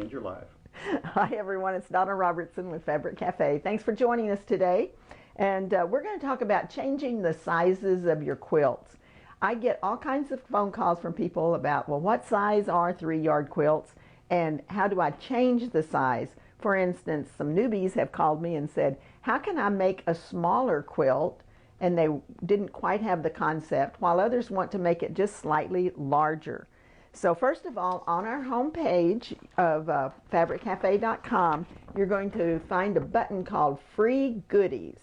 change your life. Hi everyone, it's Donna Robertson with Fabric Cafe. Thanks for joining us today. And we're going to talk about changing the sizes of your quilts. I get all kinds of phone calls from people about, well, what size are 3-yard quilts and how do I change the size? For instance, some newbies have called me and said, how can I make a smaller quilt? And they didn't quite have the concept, while others want to make it just slightly larger. So first of all, on our homepage of fabriccafe.com, you're going to find a button called Free Goodies.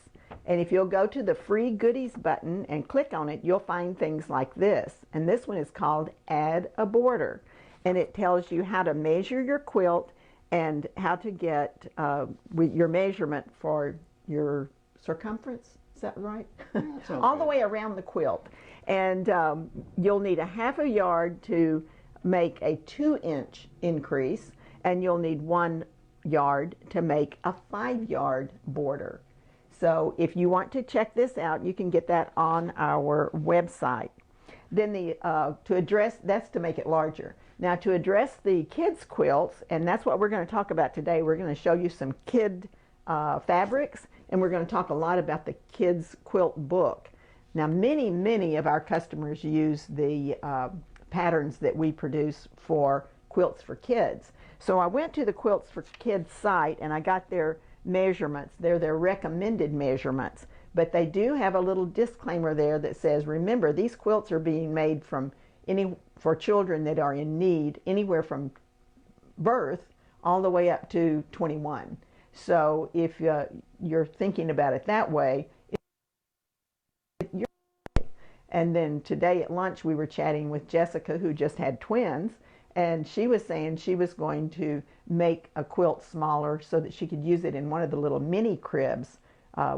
And if you'll go to the Free Goodies button and click on it, you'll find things like this. And this one is called Add a Border. And it tells you how to measure your quilt and how to get your measurement for your circumference. Is that right? All the way around the quilt. And you'll need a ½ yard to make a 2-inch increase, and you'll need 1 yard to make a 5-yard border. So if you want to check this out, you can get that on our website. Then to address, that's to make it larger. Now to address the kids' quilts, and that's what we're going to talk about today, we're going to show you some kid fabrics, and we're going to talk a lot about the kids' quilt book. Now many of our customers use the patterns that we produce for quilts for kids. So I went to the Quilts for Kids site and I got their measurements. They're their recommended measurements, but they do have a little disclaimer there that says, remember, these quilts are being made for children that are in need anywhere from birth all the way up to 21. So if you're thinking about it that way, and then today at lunch we were chatting with Jessica, who just had twins, and she was saying she was going to make a quilt smaller so that she could use it in one of the little mini cribs.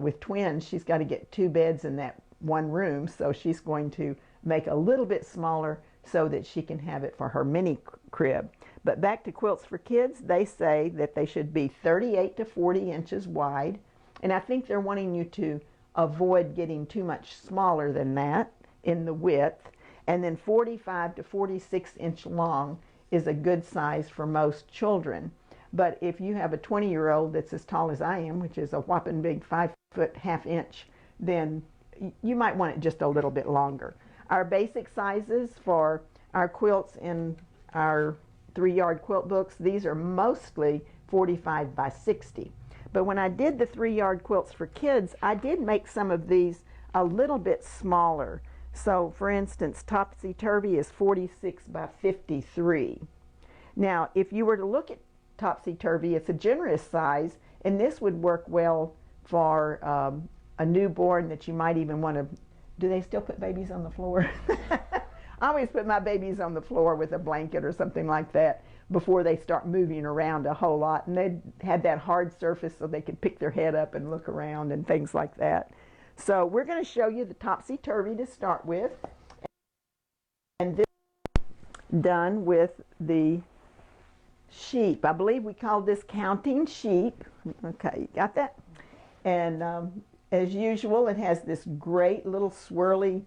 With twins, she's got to get 2 beds in that one room, so she's going to make a little bit smaller so that she can have it for her mini crib. But back to Quilts for Kids, they say that they should be 38 to 40 inches wide, and I think they're wanting you to avoid getting too much smaller than that in the width, and then 45 to 46 inch long is a good size for most children. But if you have a 20-year-old that's as tall as I am, which is a whopping big 5'½ inch, then you might want it just a little bit longer. Our basic sizes for our quilts in our 3-yard quilt books, these are mostly 45 by 60. But when I did the 3-yard quilts for kids, I did make some of these a little bit smaller. So for instance, Topsy-Turvy is 46 by 53. Now if you were to look at Topsy-Turvy, it's a generous size, and this would work well for a newborn that you might even want to, do they still put babies on the floor? I always put my babies on the floor with a blanket or something like that before they start moving around a whole lot, and they had that hard surface so they could pick their head up and look around and things like that. So we're going to show you the Topsy-Turvy to start with, and this is done with the sheep. I believe we called this counting sheep. Okay, you got that? And as usual, it has this great little swirly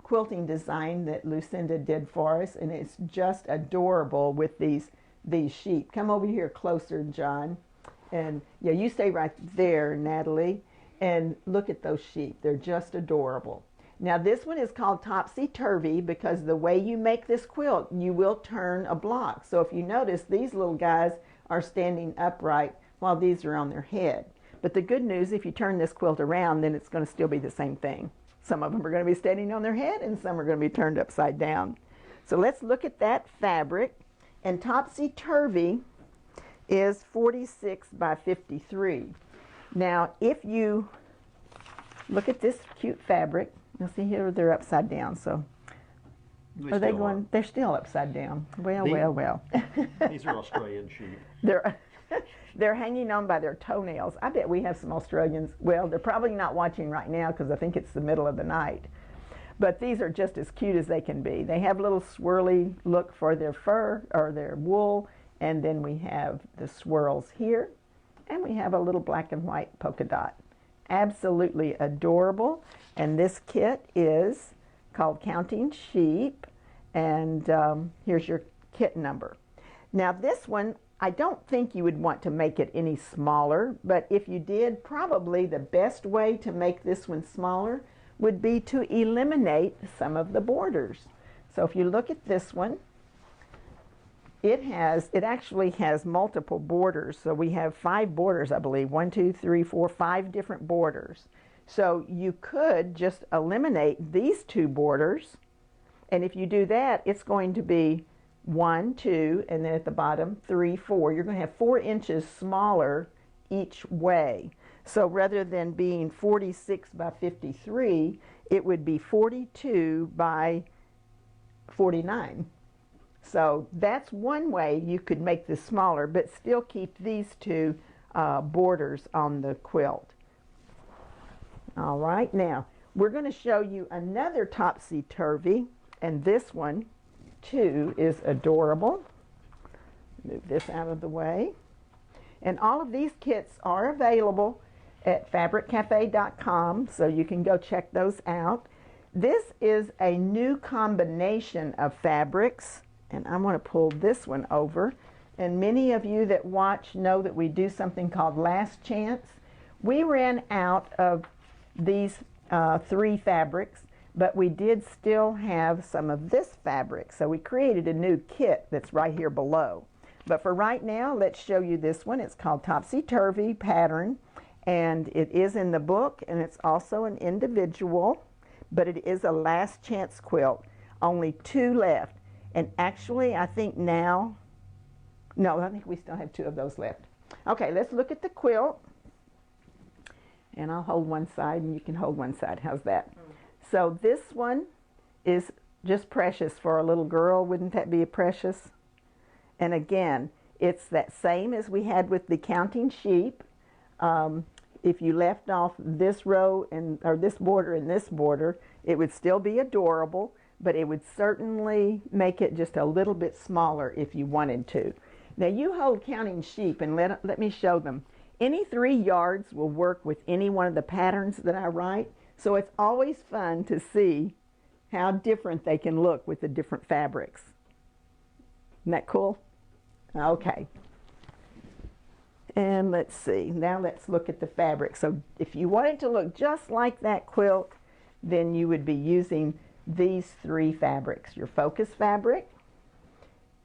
quilting design that Lucinda did for us, and it's just adorable with these sheep. Come over here closer, John. And yeah, you stay right there, Natalie. And look at those sheep. They're just adorable. Now this one is called Topsy-Turvy because the way you make this quilt, you will turn a block. So if you notice, these little guys are standing upright while these are on their head. But the good news, if you turn this quilt around, then it's going to still be the same thing. Some of them are going to be standing on their head and some are going to be turned upside down. So let's look at that fabric. And Topsy-Turvy is 46 by 53. Now, if you look at this cute fabric, you'll see here they're upside down. So, are they going? They're still upside down. Well. These are Australian sheep. They're hanging on by their toenails. I bet we have some Australians. Well, they're probably not watching right now because I think it's the middle of the night. But these are just as cute as they can be. They have little swirly look for their fur or their wool, and then we have the swirls here. And we have a little black and white polka dot. Absolutely adorable. And this kit is called Counting Sheep. And here's your kit number. Now this one, I don't think you would want to make it any smaller, but if you did, probably the best way to make this one smaller would be to eliminate some of the borders. So if you look at this one, it actually has multiple borders. So we have 5 borders, I believe. 1, 2, 3, 4, 5 different borders. So you could just eliminate these 2 borders. And if you do that, it's going to be 1, 2, and then at the bottom, 3, 4. You're going to have 4 inches smaller each way. So rather than being 46 by 53, it would be 42 by 49. So that's one way you could make this smaller, but still keep these 2 borders on the quilt. All right, now we're going to show you another topsy-turvy, and this one too is adorable. Move this out of the way. And all of these kits are available at fabriccafe.com, so you can go check those out. This is a new combination of fabrics, and I'm going to pull this one over. And many of you that watch know that we do something called Last Chance. We ran out of these 3 fabrics, but we did still have some of this fabric. So we created a new kit that's right here below. But for right now, let's show you this one. It's called Topsy-Turvy Pattern, and it is in the book, and it's also an individual, but it is a last chance quilt. Only 2 left. And actually, I think now, no, I think we still have 2 of those left. Okay, let's look at the quilt. And I'll hold one side, and you can hold one side. How's that? So this one is just precious for a little girl. Wouldn't that be precious? And again, it's that same as we had with the counting sheep. If you left off this row or this border and this border, it would still be adorable, but it would certainly make it just a little bit smaller if you wanted to. Now you hold counting sheep and let me show them. Any 3 yards will work with any one of the patterns that I write, so it's always fun to see how different they can look with the different fabrics. Isn't that cool? Okay. And let's see, now let's look at the fabric. So if you wanted to look just like that quilt, then you would be using these 3 fabrics. Your focus fabric,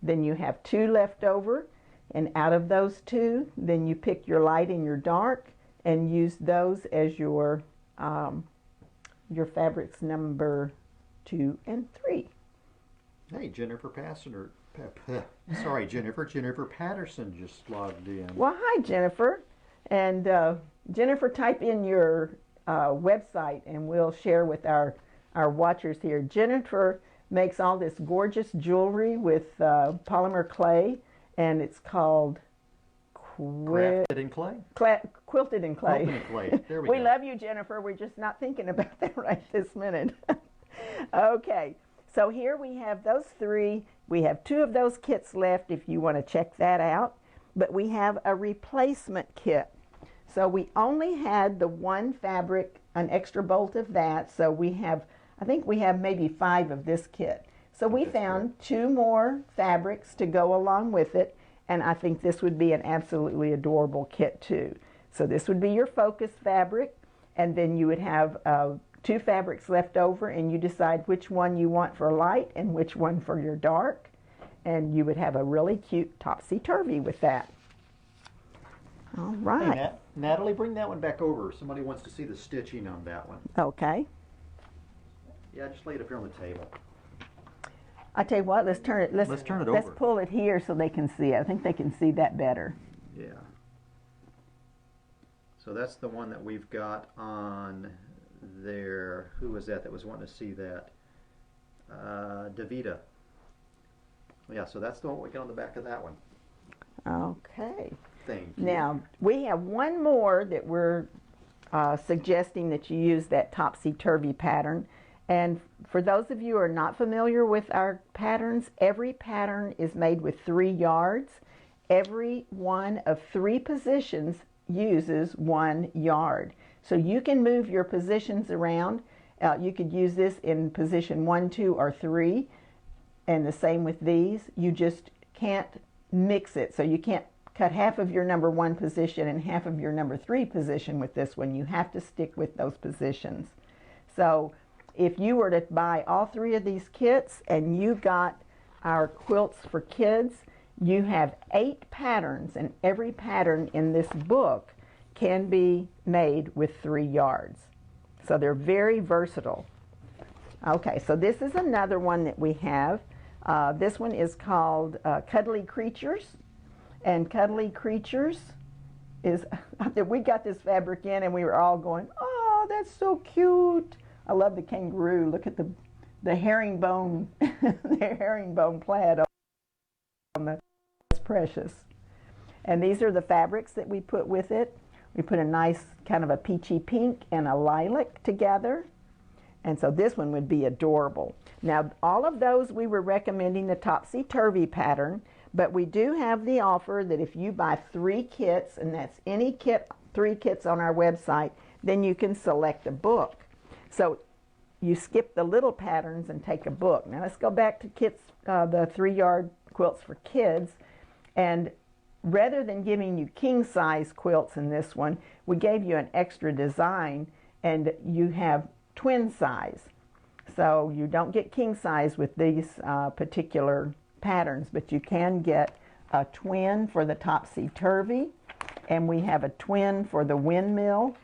then you have 2 left over, and out of those 2, then you pick your light and your dark and use those as your fabrics number 2 and 3. Hey, Jennifer Patterson just logged in. Well, hi, Jennifer. And Jennifer, type in your website and we'll share with our watchers here. Jennifer makes all this gorgeous jewelry with polymer clay, and it's called Crafted in clay? Quilted in clay. Quilted in clay. There we go. We love you, Jennifer. We're just not thinking about that right this minute. Okay, so here we have those 3. We have 2 of those kits left if you want to check that out. But we have a replacement kit. So we only had the 1 fabric, an extra bolt of that. So we have, I think we have maybe 5 of this kit. So we found 2 more fabrics to go along with it. And I think this would be an absolutely adorable kit too. So this would be your focus fabric, and then you would have 2 fabrics left over, and you decide which one you want for light and which one for your dark, and you would have a really cute topsy-turvy with that. All right. Hey, Natalie, bring that one back over. Somebody wants to see the stitching on that one. Okay. Yeah, just lay it up here on the table. I tell you what, let's turn it. Let's turn it over. Let's pull it here so they can see it. I think they can see that better. Yeah. So that's the one that we've got on there. Who was that was wanting to see that? Davida. Yeah, so that's the one we got on the back of that one. Okay. Thank you. Now, we have one more that we're suggesting that you use that topsy-turvy pattern. And for those of you who are not familiar with our patterns, every pattern is made with 3 yards. Every one of 3 positions uses 1 yard. So you can move your positions around. You could use this in position 1, 2, or 3. And the same with these. You just can't mix it. So you can't cut half of your number 1 position and half of your number 3 position with this one. You have to stick with those positions. So if you were to buy all 3 of these kits and you got our quilts for kids, you have 8 patterns, and every pattern in this book can be made with 3 yards. So they're very versatile. Okay, so this is another one that we have. This one is called Cuddly Creatures. And Cuddly Creatures is, we got this fabric in and we were all going, oh, that's so cute. I love the kangaroo. Look at the herringbone, the herringbone plaid on the, it's precious. And these are the fabrics that we put with it. We put a nice kind of a peachy pink and a lilac together. And so this one would be adorable. Now, all of those we were recommending the Topsy-Turvy pattern, but we do have the offer that if you buy 3 kits, and that's any kit, 3 kits on our website, then you can select a book. So you skip the little patterns and take a book. Now let's go back to kits, the 3-yard quilts for kids. And rather than giving you king-size quilts in this one, we gave you an extra design, and you have twin size. So you don't get king size with these particular patterns, but you can get a twin for the Topsy-Turvy, and we have a twin for the Windmill,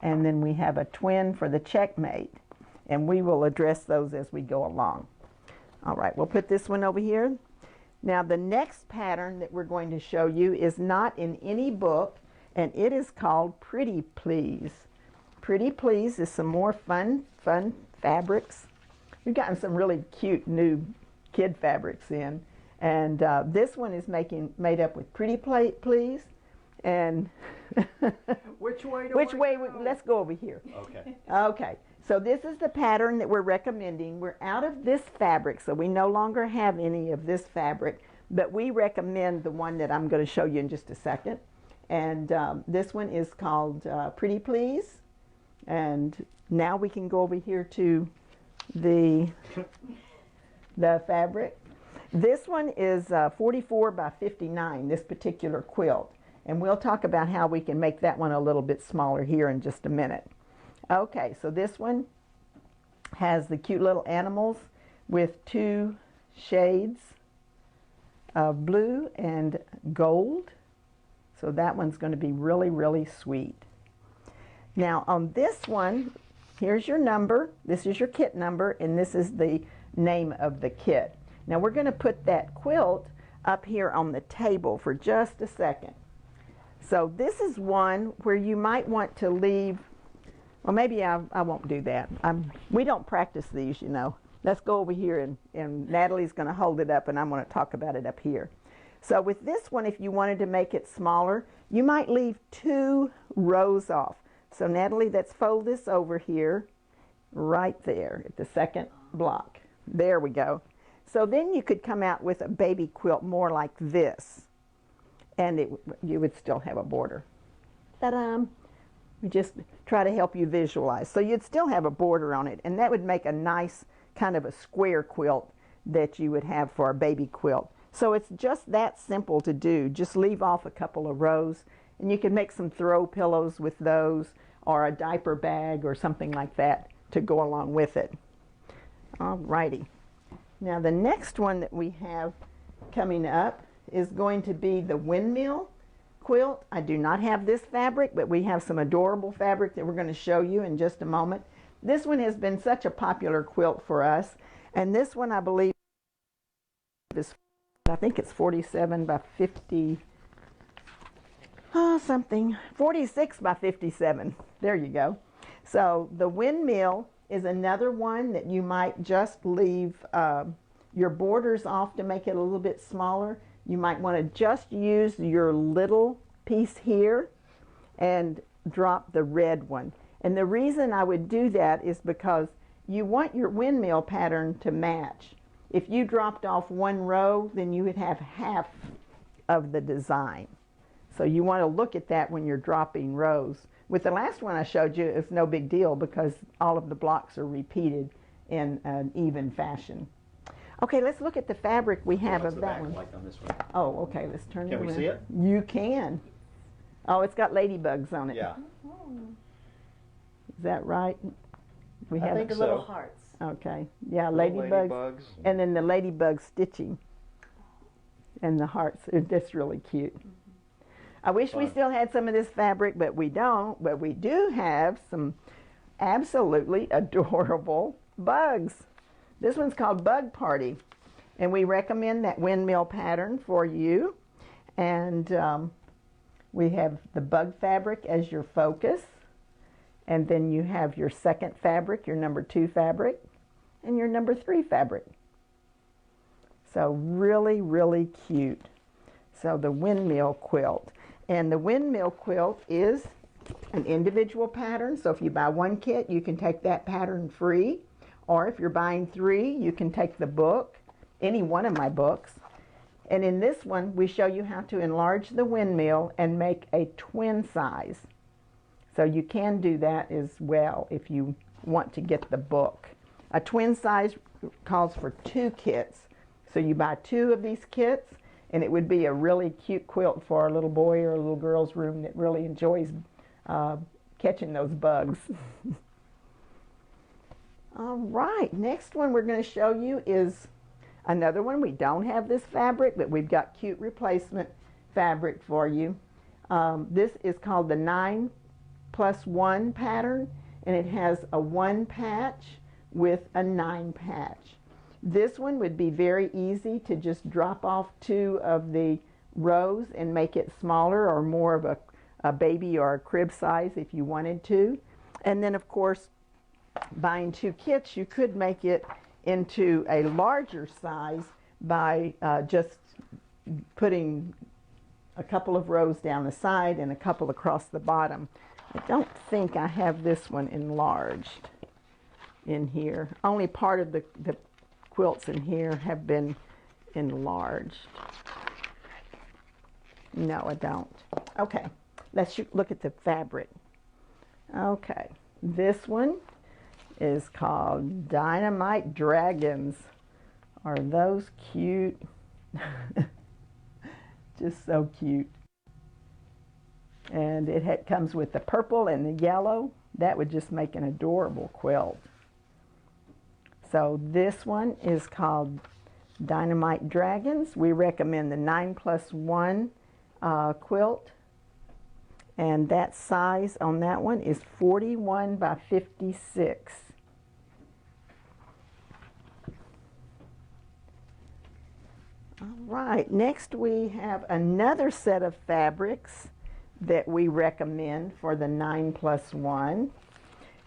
and then we have a twin for the Checkmate. And we will address those as we go along. All right, we'll put this one over here. Now the next pattern that we're going to show you is not in any book, and it is called Pretty Please. Pretty Please is some more fun fabrics. We've gotten some really cute new kid fabrics in, and this one is made up with Pretty Please. And which way? Let's go over here. Okay. Okay. So this is the pattern that we're recommending. We're out of this fabric, so we no longer have any of this fabric, but we recommend the one that I'm going to show you in just a second. And this one is called Pretty Please. And now we can go over here to the fabric. This one is 44 by 59, this particular quilt. And we'll talk about how we can make that one a little bit smaller here in just a minute. Okay, so this one has the cute little animals with 2 shades of blue and gold. So that one's going to be really, really sweet. Now on this one, here's your number. This is your kit number, and this is the name of the kit. Now we're going to put that quilt up here on the table for just a second. So this is one where you might want to leave, well, maybe I won't do that. We don't practice these, you know. Let's go over here, and Natalie's going to hold it up, and I'm going to talk about it up here. So with this one, if you wanted to make it smaller, you might leave 2 rows off. So Natalie, let's fold this over here, right there at the second block. There we go. So then you could come out with a baby quilt more like this, and you would still have a border. Ta-da! We just try to help you visualize. So you'd still have a border on it, and that would make a nice kind of a square quilt that you would have for a baby quilt. So it's just that simple to do. Just leave off a couple of rows, and you can make some throw pillows with those, or a diaper bag or something like that to go along with it. Alrighty. Now the next one that we have coming up is going to be the Windmill Quilt. I do not have this fabric, but we have some adorable fabric that we're going to show you in just a moment. This one has been such a popular quilt for us, and this one I believe is, I think it's 47 by 50, something, 46 by 57. There you go. So the Windmill is another one that you might just leave your borders off to make it a little bit smaller. You might want to just use your little piece here and drop the red one. And the reason I would do that is because you want your windmill pattern to match. If you dropped off 1 row, then you would have half of the design. So you want to look at that when you're dropping rows. With the last one I showed you, it's no big deal because all of the blocks are repeated in an even fashion. Okay, let's look at the fabric we have What's of the that back one. like on this one? Oh, okay, let's turn it Can around. we see it? You can. Oh, it's got ladybugs on it. Yeah. Is that right? We I have think The so. little hearts. Okay. Yeah, Little ladybugs. And then the ladybug stitching. And the hearts. That's really cute. I wish we Fun. still had some of this fabric, but we don't. But we do have some absolutely adorable bugs. This one's called Bug Party. And we recommend that windmill pattern for you. And we have the bug fabric as your focus. And then you have your second fabric, your number 2 fabric, and your number 3 fabric. So really, really cute. So the windmill quilt. And the windmill quilt is an individual pattern. So if you buy one kit, you can take that pattern free. Or if you're buying 3, you can take the book, any one of my books. And in this one, we show you how to enlarge the windmill and make a twin size. So you can do that as well if you want to get the book. A twin size calls for 2 kits. So you buy 2 of these kits, and it would be a really cute quilt for a little boy or a little girl's room that really enjoys catching those bugs. All right, next one we're going to show you is another one. We don't have this fabric, but we've got cute replacement fabric for you. This is called the 9+1 pattern, and it has a 1 patch with a 9 patch. This one would be very easy to just drop off 2 of the rows and make it smaller or more of a baby or a crib size if you wanted to. And then of course, buying 2 kits, you could make it into a larger size by just putting a couple of rows down the side and a couple across the bottom. I don't think I have this one enlarged in here. Only part of the quilts in here have been enlarged. No, I don't. Okay, let's look at the fabric. Okay, this one is called Dynamite Dragons. Are those cute? Just so cute. And it comes with the purple and the yellow. That would just make an adorable quilt. So this one is called Dynamite Dragons. We recommend the 9+1 quilt. And that size on that one is 41 by 56. All right, next we have another set of fabrics that we recommend for the 9+1.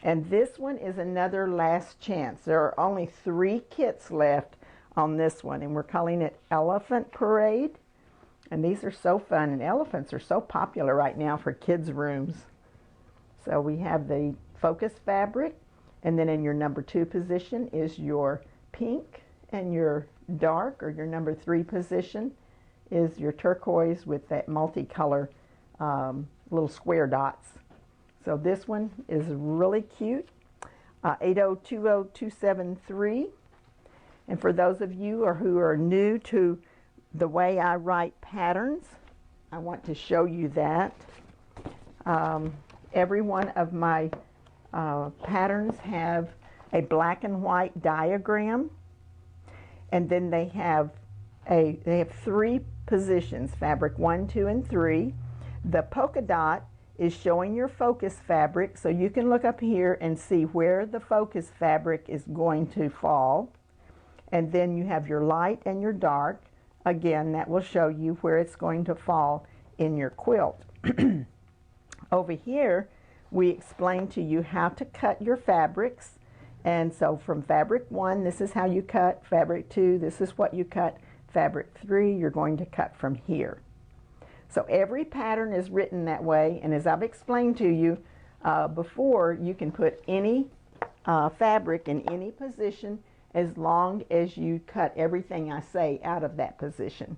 And this one is another last chance. There are only 3 kits left on this one, and we're calling it Elephant Parade. And these are so fun, and elephants are so popular right now for kids' rooms. So we have the focus fabric, and then in your number 2 position is your pink, and your dark, or your number 3 position, is your turquoise with that multicolor little square dots. So this one is really cute. 8020273. And for those of you who are new to the way I write patterns, I want to show you that. Every one of my patterns have a black and white diagram, and then they have 3 positions: fabric 1, 2, and 3. The polka dot is showing your focus fabric, so you can look up here and see where the focus fabric is going to fall. And then you have your light and your dark. Again, that will show you where it's going to fall in your quilt. Over here, we explain to you how to cut your fabrics. And so from fabric 1, this is how you cut. Fabric 2, this is what you cut. Fabric 3, you're going to cut from here. So every pattern is written that way, and as I've explained to you before, you can put any fabric in any position as long as you cut everything I say out of that position.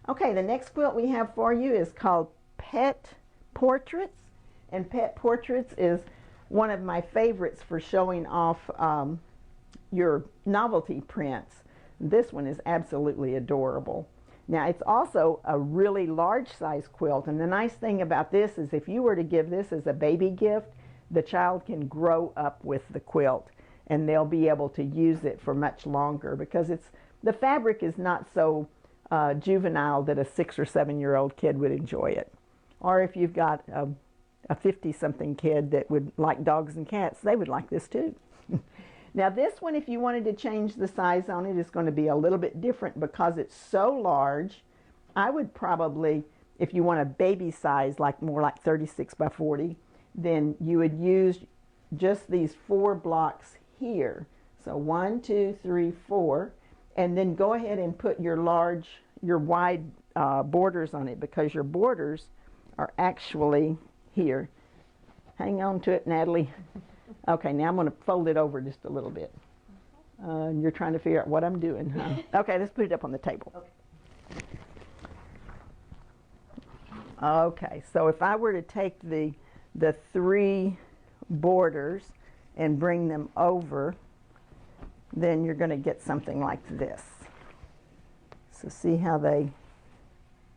Okay, the next quilt we have for you is called Pet Portraits, and Pet Portraits is one of my favorites for showing off your novelty prints. This one is absolutely adorable. Now it's also a really large size quilt, and the nice thing about this is if you were to give this as a baby gift, the child can grow up with the quilt and they'll be able to use it for much longer because the fabric is not so juvenile that a 6 or 7-year-old kid would enjoy it. Or if you've got a 50-something kid that would like dogs and cats, they would like this too. Now this one, if you wanted to change the size on it, is going to be a little bit different because it's so large. I would probably, if you want a baby size, more like 36 by 40, then you would use just these 4 blocks here. So 1, 2, 3, 4, and then go ahead and put your wide borders on it, because your borders are actually here. Hang on to it, Natalie. Okay, now I'm going to fold it over just a little bit. You're trying to figure out what I'm doing, huh? Okay, let's put it up on the table. Okay, so if I were to take the 3 borders and bring them over, then you're going to get something like this. So see how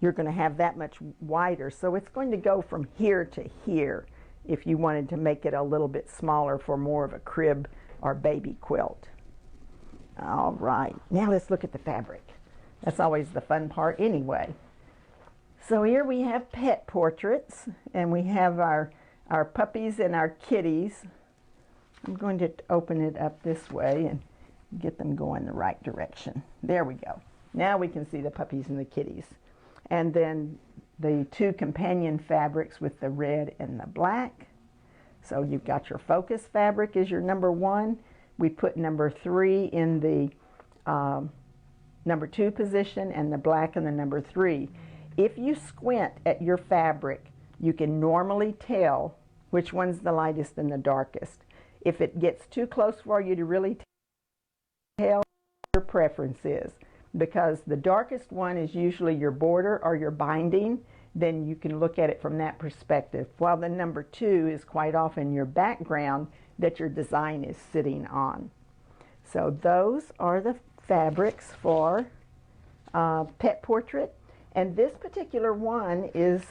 you're going to have that much wider. So it's going to go from here to here if you wanted to make it a little bit smaller for more of a crib or baby quilt. All right, now let's look at the fabric. That's always the fun part anyway. So here we have pet portraits, and we have our puppies and our kitties. I'm going to open it up this way and get them going the right direction. There we go. Now we can see the puppies and the kitties. And then the 2 companion fabrics with the red and the black. So you've got your focus fabric as your number 1. We put number 3 in the number 2 position, and the black in the number 3. If you squint at your fabric, you can normally tell which one's the lightest and the darkest. If it gets too close for you to really tell, your preference is, because the darkest one is usually your border or your binding, then you can look at it from that perspective, while the number 2 is quite often your background that your design is sitting on. So those are the fabrics for pet portrait, and this particular one is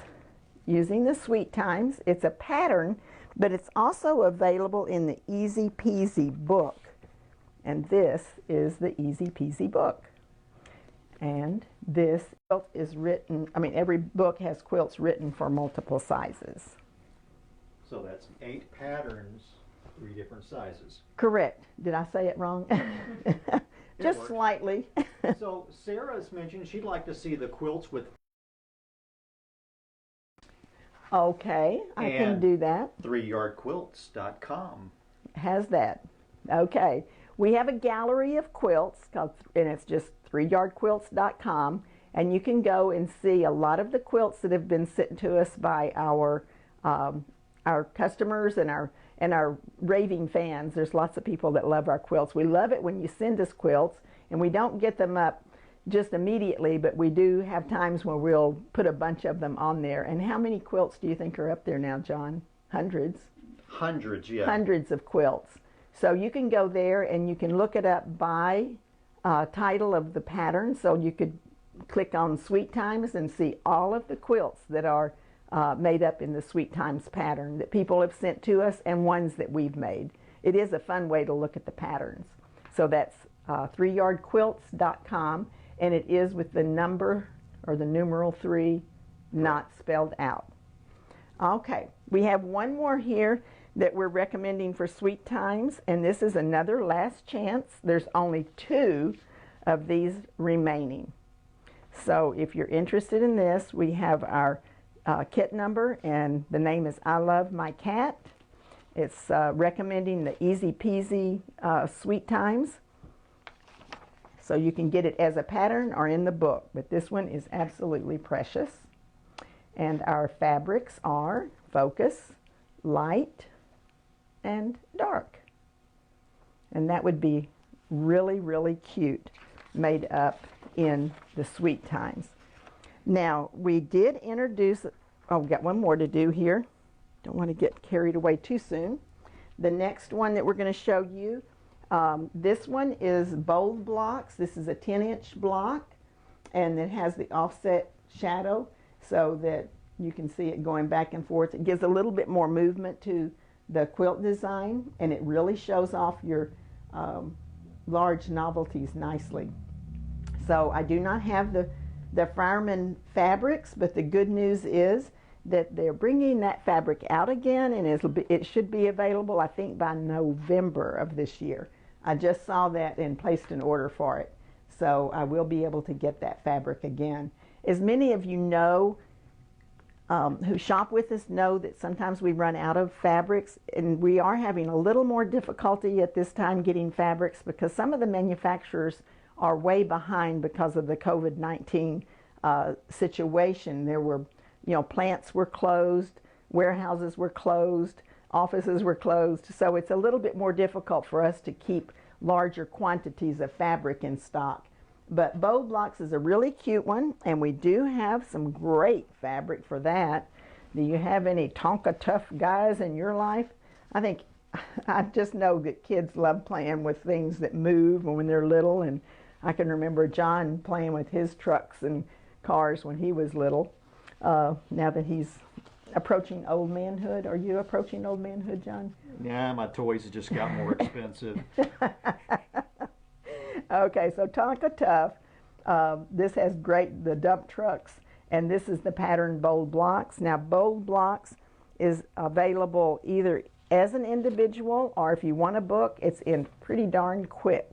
using the Sweet Times. It's a pattern, but it's also available in the Easy Peasy book, and this is the Easy Peasy book. And this quilt is written, every book has quilts written for multiple sizes. So that's 8 patterns, 3 different sizes. Correct. Did I say it wrong? Just slightly. So Sarah's mentioned she'd like to see the quilts with... Okay, I can do that. 3yardquilts.com has that. Okay. We have a gallery of quilts, and it's just 3yardquilts.com, and you can go and see a lot of the quilts that have been sent to us by our customers and our raving fans. There's lots of people that love our quilts. We love it when you send us quilts, and we don't get them up just immediately, but we do have times when we'll put a bunch of them on there. And how many quilts do you think are up there now, John? Hundreds? Hundreds, yeah. Hundreds of quilts. So you can go there and you can look it up by title of the pattern. So you could click on Sweet Times and see all of the quilts that are made up in the Sweet Times pattern that people have sent to us and ones that we've made. It is a fun way to look at the patterns. So that's 3yardquilts.com, and it is with the number or the numeral 3 not spelled out. Okay, we have one more here that we're recommending for Sweet Times, and this is another last chance. There's only 2 of these remaining. So if you're interested in this, we have our kit number, and the name is I Love My Cat. It's recommending the Easy Peasy Sweet Times. So you can get it as a pattern or in the book, but this one is absolutely precious. And our fabrics are focus, light, and dark. And that would be really, really cute, made up in the Sweet Times. Now, we did introduce, we've got one more to do here. Don't want to get carried away too soon. The next one that we're going to show you, This one is bold blocks. This is a 10-inch block, and it has the offset shadow so that you can see it going back and forth. It gives a little bit more movement to the quilt design, and it really shows off your large novelties nicely. So I do not have the fireman fabrics, but the good news is that they're bringing that fabric out again, and it should be available, I think, by November of this year. I just saw that and placed an order for it. So I will be able to get that fabric again. As many of you know, who shop with us know that sometimes we run out of fabrics, and we are having a little more difficulty at this time getting fabrics because some of the manufacturers are way behind because of the COVID-19 situation. There were, plants were closed, warehouses were closed, offices were closed, so it's a little bit more difficult for us to keep larger quantities of fabric in stock. But bold blocks is a really cute one, and we do have some great fabric for that. Do you have any Tonka Tough guys in your life? I just know that kids love playing with things that move when they're little, and I can remember John playing with his trucks and cars when he was little. Now that he's approaching old manhood. Are you approaching old manhood, John? Yeah, my toys have just got more expensive. Okay, so Tonka Tough. This has the dump trucks, and this is the pattern bold blocks. Now, bold blocks is available either as an individual, or if you want a book, it's in pretty darn quick.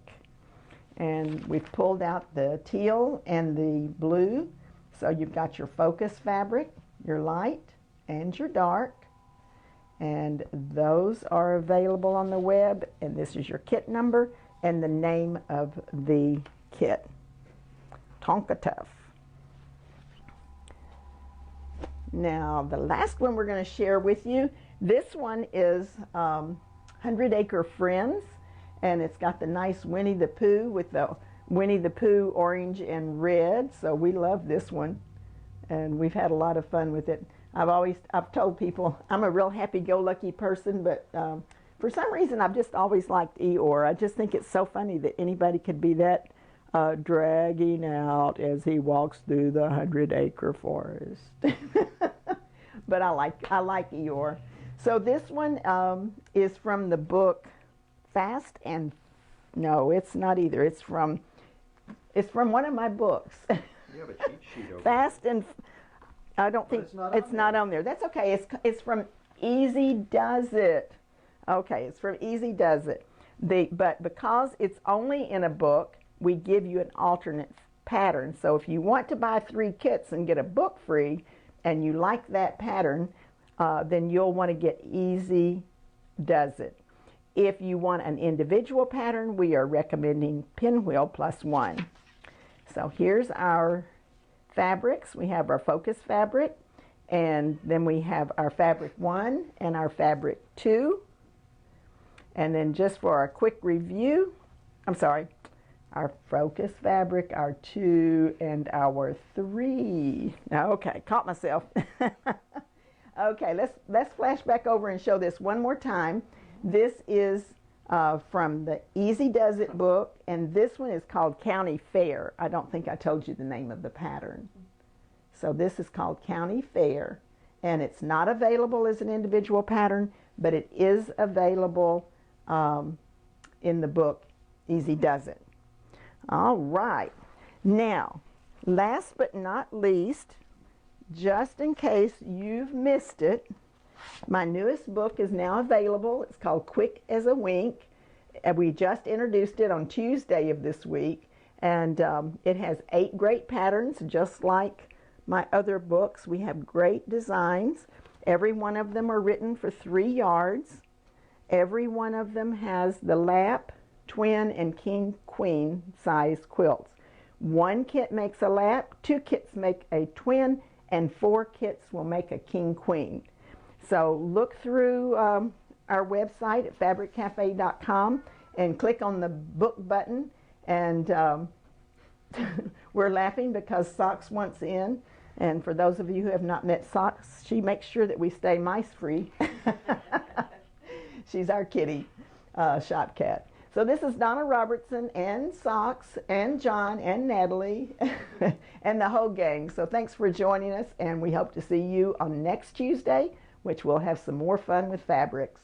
And we've pulled out the teal and the blue, so you've got your focus fabric, your light, and your dark, and those are available on the web, and this is your kit number and the name of the kit, Tonka Tough. Now the last one we're going to share with you, this one is 100 Acre Friends, and it's got the nice Winnie the Pooh with the Winnie the Pooh orange and red, so we love this one, and we've had a lot of fun with it. I've told people I'm a real happy-go-lucky person, but for some reason I've just always liked Eeyore. I just think it's so funny that anybody could be that dragging out as he walks through the 100-acre forest. But I like Eeyore. So this one is from the book Fast and no, it's not either. It's from one of my books. You have a cheat sheet over Fast and I don't think it's not on there. That's okay. It's from Easy Does It. Okay, it's from Easy Does It. But because it's only in a book, we give you an alternate pattern. So if you want to buy 3 kits and get a book free, and you like that pattern, then you'll want to get Easy Does It. If you want an individual pattern, we are recommending Pinwheel +1. So here's our fabrics. We have our focus fabric, and then we have our fabric 1 and our fabric 2. And then just for a quick review, our focus fabric, our 2, and our 3. Okay, caught myself. Okay, let's flash back over and show this one more time. This is from the Easy Does It book, and this one is called County Fair. I don't think I told you the name of the pattern. So this is called County Fair, and it's not available as an individual pattern, but it is available in the book Easy Does It. All right. Now, last but not least, just in case you've missed it, my newest book is now available. It's called Quick as a Wink. And we just introduced it on Tuesday of this week, and it has 8 great patterns, just like my other books. We have great designs. Every one of them are written for 3 yards. Every one of them has the lap, twin, and king queen size quilts. 1 kit makes a lap, 2 kits make a twin, and 4 kits will make a king queen. So look through our website at fabriccafe.com and click on the book button, and we're laughing because Socks wants in, and for those of you who have not met Socks, she makes sure that we stay mice free. She's our kitty shop cat. So this is Donna Robertson and Socks and John and Natalie and the whole gang. So thanks for joining us, and we hope to see you on next Tuesday, which we'll have some more fun with fabrics.